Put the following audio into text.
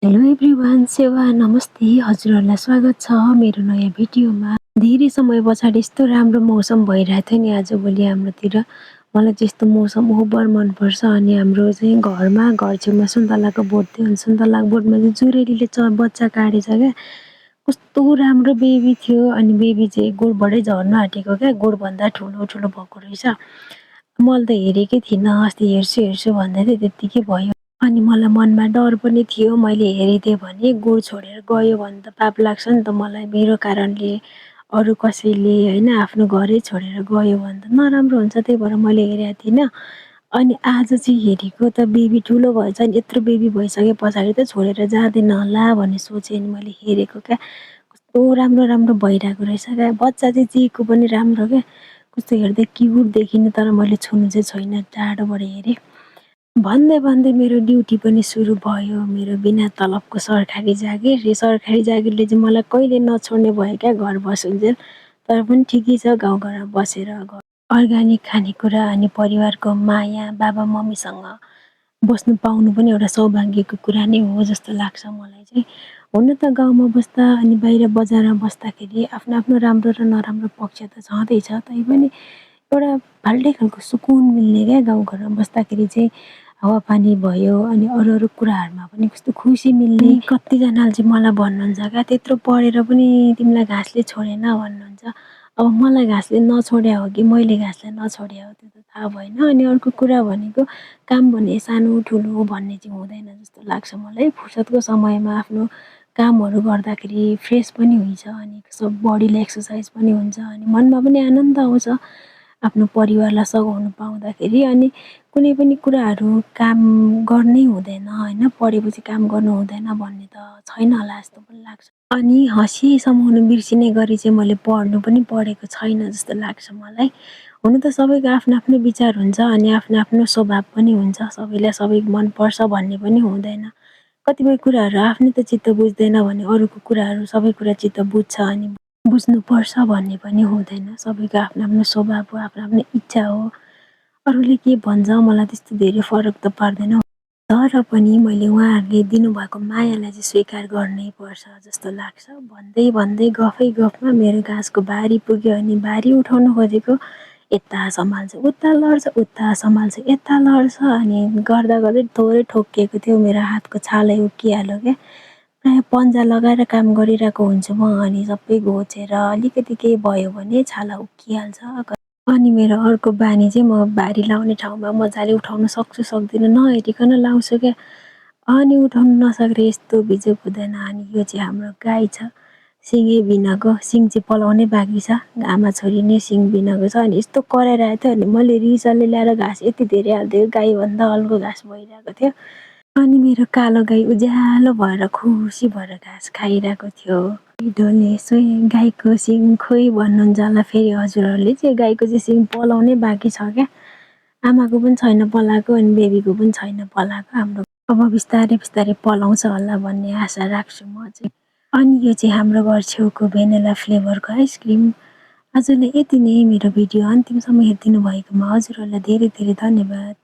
Hello everyone, सेवा नमस्ते, हजुरहरूलाई स्वागत छ मेरो नयाँ भिडियोमा। धेरै समय पछाडि यस्तो राम्रो मौसम भइरहेको थियो नि आजभोलि हाम्रोतिर। मलाई चाहिँ यस्तो मौसम ओभर मनपर्छ। अनि हाम्रो चाहिँ घर छेउमा सुन्तलाको बोट थियो। अनि सुन्तलाको बोटमा चाहिँ जुरेलीले बच्चा काटेछ क्या। कस्तो राम्रो बेबी थियो। अनि बेबी चाहिँ गोठबाटै झर्नु आँटेको क्या, गोठभन्दा ठुलो ठुलो भएको रहेछ। मैले त हेरेकै थिइनँ, अस्ति हेर्छु हेर्छु भन्दै थिएँ, त्यत्तिकै भयो। अनि मलाई मनमा डर पनि थियो, मैले हेरिदिएँ भने गोठ छोडेर गयो भने त पाप लाग्छ नि त मलाई, मेरो कारणले अरू कसैले होइन आफ्नो घरै छोडेर गयो भने त नराम्रो हुन्छ, त्यही भएर मैले हेरेको थिइनँ। अनि आज चाहिँ हेरेको त बेबी ठुलो भएछ नि, यत्रो बेबी भइसके पछाडि त छोडेर जाँदैन होला भन्ने सोचेँ नि मैले हेरेको क्या। कस्तो राम्रो राम्रो भइरहेको रहेछ क्या, बच्चा चाहिँ चिएको पनि राम्रो क्या, कस्तो हेर्दै क्युट देखिनु। तर मैले छुनु चाहिँ छैन, टाढोबाट हेरेँ। भन्दै भन्दै मेरो ड्युटी पनि सुरु भयो, मेरो बिना तलबको सरकारी जागिर। यो सरकारी जागिरले चाहिँ मलाई कहिले नछोड्ने भयो क्या, घर बसुन्जेल। तर पनि ठिकै छ, गाउँघरमा बसेर अर्ग्यानिक खानेकुरा अनि परिवारको माया, बाबा मम्मीसँग बस्नु पाउनु पनि एउटा सौभाग्यको कुरा नै हो जस्तो लाग्छ मलाई चाहिँ। हुन त गाउँमा बस्दा अनि बाहिर बजारमा बस्दाखेरि आफ्नो आफ्नो राम्रो र नराम्रो पक्ष त छँदैछ, तैपनि एउटा फाल्टै खालको सुकुन मिल्ने क्या गाउँघरमा बस्दाखेरि चाहिँ। हावापानी भयो अनि अरू अरू कुराहरूमा पनि कस्तो खुसी मिल्ने। कतिजनाले चाहिँ मलाई भन्नुहुन्छ क्या, त्यत्रो पढेर पनि तिमीलाई घाँसले छोडेन भन्नुहुन्छ। अब मलाई घाँसले नछोड्या हो कि मैले घाँसलाई नछोड्या हो त्यो त थाहा भएन। अनि अर्को कुरा भनेको काम भने सानो ठुलो भन्ने चाहिँ हुँदैन जस्तो लाग्छ मलाई। फुर्सदको समयमा आफ्नो कामहरू गर्दाखेरि फ्रेस पनि हुन्छ अनि सब बडीले एक्सर्साइज पनि हुन्छ अनि मनमा पनि आनन्द आउँछ आफ्नो परिवारलाई सघाउनु पाउँदाखेरि। अनि कुनै पनि कुराहरू काम गर्नै हुँदैन होइन, पढेपछि काम गर्नु हुँदैन भन्ने त छैन होला जस्तो पनि लाग्छ। अनि हँसी समाउनु बिर्सिने गरी चाहिँ मैले पढ्नु पनि पढेको छैन जस्तो लाग्छ मलाई। हुन त सबैको आफ्नो आफ्नो विचार हुन्छ अनि आफ्नो आफ्नो स्वभाव पनि हुन्छ, सबैलाई सबै मनपर्छ भन्ने पनि हुँदैन। कतिपय कुराहरू आफ्नै त चित्त बुझ्दैन भने अरूको कुराहरू सबै कुरा चित्त बुझ्छ अनि बुझ्नुपर्छ भन्ने पनि हुँदैन। सबैको आफ्नो आफ्नो स्वभाव हो, आफ्नो आफ्नो इच्छा हो। अरूले के भन्छ मलाई त्यस्तो धेरै फरक त पर्दैन। तर पनि मैले उहाँहरूले दिनुभएको मायालाई चाहिँ स्वीकार गर्नै पर्छ जस्तो लाग्छ। भन्दै भन्दै गफै गफमा मेरो घाँसको बारी पुग्यो अनि बारी उठाउनु खोजेको, यता सम्हाल्छ उता लड्छ, उता सम्हाल्छ यता लड्छ। अनि गर्दा गर्दै थोरै ठोकिएको थियो, मेरो हातको छालै उक्किहाल्यो क्या। प्रायः पन्जा लगाएर काम गरिरहेको हुन्छु म, अनि सबै घोचेर अलिकति केही भयो भने छाला उक्किहाल्छ। अनि मेरो अर्को बानी चाहिँ म बारी लाउने ठाउँमा मजाले उठाउन सक्छु सक्दिनँ नहेरिकन लाउँछु क्या। अनि उठाउनु नसकेर यस्तो बिजोग हुँदैन। अनि यो चाहिँ हाम्रो गाई छ, सिङै बिनाको, सिङ चाहिँ पलाउनै बाँकी छ, आमा छोरी नै सिङ बिनाको छ। अनि यस्तो कराइरहेको थियो अनि मैले रिसले ल्याएर घाँस यति धेरै हालिदिएको, गाईभन्दा अल्गो घाँस भइरहेको थियो। अनि मेरो कालो गाई उज्यालो भएर खुसी भएर घाँस खाइरहेको थियो। ढोले सोही गाईको सिङ खोइ भन्नुहुन्छ होला फेरि हजुरहरूले चाहिँ, गाईको चाहिँ सिङ पलाउनै बाँकी छ क्या। आमाको पनि छैन पलाएको अनि बेबीको पनि छैन पलाएको हाम्रो। अब बिस्तारै बिस्तारै पलाउँछ होला भन्ने आशा राख्छु म चाहिँ। अनि यो चाहिँ हाम्रो घर छेउको भेनिला फ्लेभरको आइसक्रिम। आजलाई यति नै। मेरो भिडियो अन्तिमसम्म हेरिदिनु भएकोमा हजुरहरूलाई धेरै धेरै धन्यवाद।